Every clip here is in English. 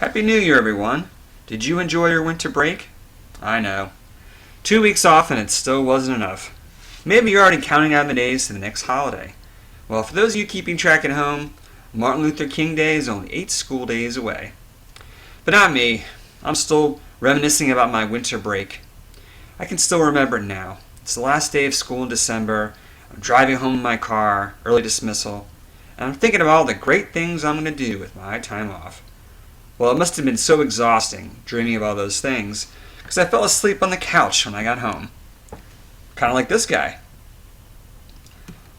Happy New Year, everyone. Did you enjoy your winter break? I know. 2 weeks off and it still wasn't enough. Maybe you're already counting down the days to the next holiday. Well, for those of you keeping track at home, Martin Luther King Day is only 8 school days away. But not me. I'm still reminiscing about my winter break. I can still remember it now. It's the last day of school in December. I'm driving home in my car, early dismissal, and I'm thinking of all the great things I'm going to do with my time off. Well, it must have been so exhausting dreaming of all those things because I fell asleep on the couch when I got home. Kind of like this guy.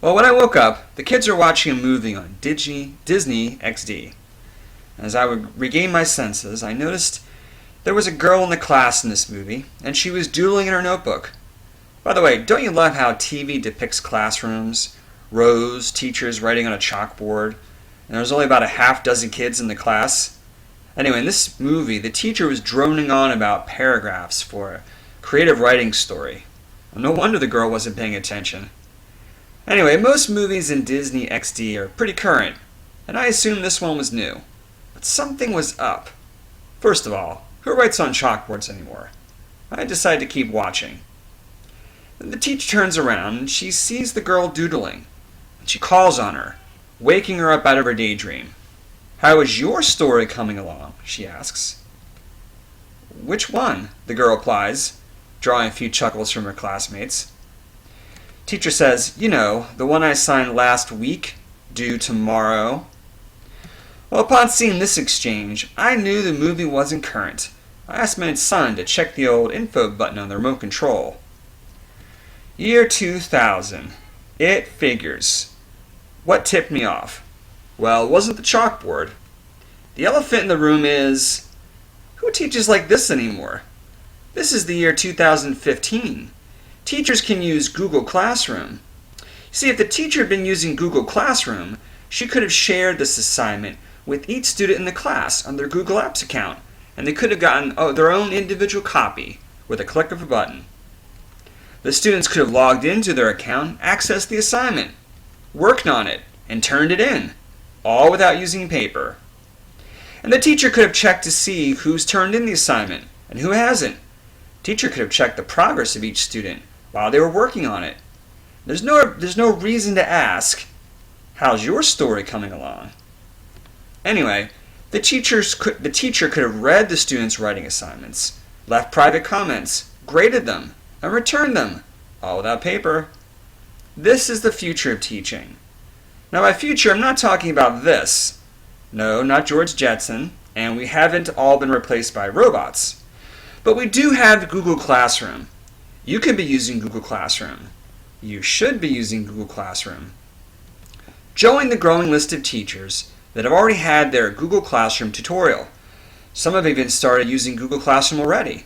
Well, when I woke up, the kids were watching a movie on Disney XD. As I would regain my senses, I noticed there was a girl in the class in this movie, and she was doodling in her notebook. By the way, don't you love how TV depicts classrooms, rows, teachers writing on a chalkboard, and there's only about a half dozen kids in the class? Anyway, in this movie, the teacher was droning on about paragraphs for a creative writing story. No wonder the girl wasn't paying attention. Anyway, most movies in Disney XD are pretty current, and I assumed this one was new. But something was up. First of all, who writes on chalkboards anymore? I decided to keep watching. The teacher turns around and she sees the girl doodling, and she calls on her, waking her up out of her daydream. "How is your story coming along?" she asks. "Which one?" the girl replies, drawing a few chuckles from her classmates. Teacher says, "You know, the one I signed last week, due tomorrow." Well, upon seeing this exchange, I knew the movie wasn't current. I asked my son to check the old info button on the remote control. Year 2000. It figures. What tipped me off? Well, it wasn't the chalkboard. The elephant in the room is, who teaches like this anymore? This is the year 2015. Teachers can use Google Classroom. You see, if the teacher had been using Google Classroom, she could have shared this assignment with each student in the class on their Google Apps account, and they could have gotten their own individual copy with a click of a button. The students could have logged into their account, accessed the assignment, worked on it, and turned it in, all without using paper. And the teacher could have checked to see who's turned in the assignment and who hasn't. Teacher could have checked the progress of each student while they were working on it. There's no reason to ask, how's your story coming along? Anyway, the teacher could have read the students' writing assignments, left private comments, graded them, and returned them, all without paper. This is the future of teaching. Now by future, I'm not talking about this. No, not George Jetson, and we haven't all been replaced by robots. But we do have Google Classroom. You could be using Google Classroom. You should be using Google Classroom. Join the growing list of teachers that have already had their Google Classroom tutorial. Some have even started using Google Classroom already.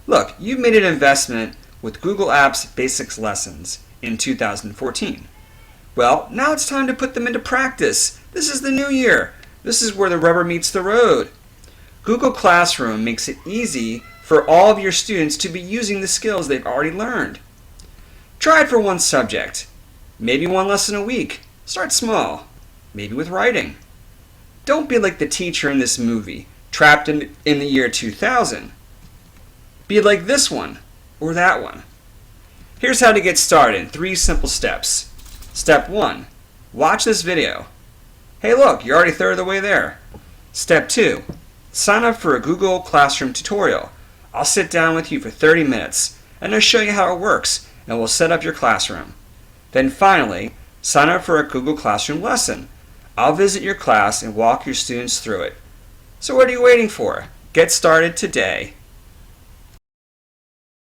Look, you've made an investment with Google Apps Basics Lessons in 2014. Well, now it's time to put them into practice. This is the new year. This is where the rubber meets the road. Google Classroom makes it easy for all of your students to be using the skills they've already learned. Try it for one subject. Maybe one lesson a week. Start small. Maybe with writing. Don't be like the teacher in this movie, trapped in the year 2000. Be like this one or that one. Here's how to get started in 3 simple steps. Step 1. Watch this video. Hey look, you're already a third of the way there. Step 2. Sign up for a Google Classroom tutorial. I'll sit down with you for 30 minutes and I'll show you how it works and we'll set up your classroom. Then finally, sign up for a Google Classroom lesson. I'll visit your class and walk your students through it. So what are you waiting for? Get started today.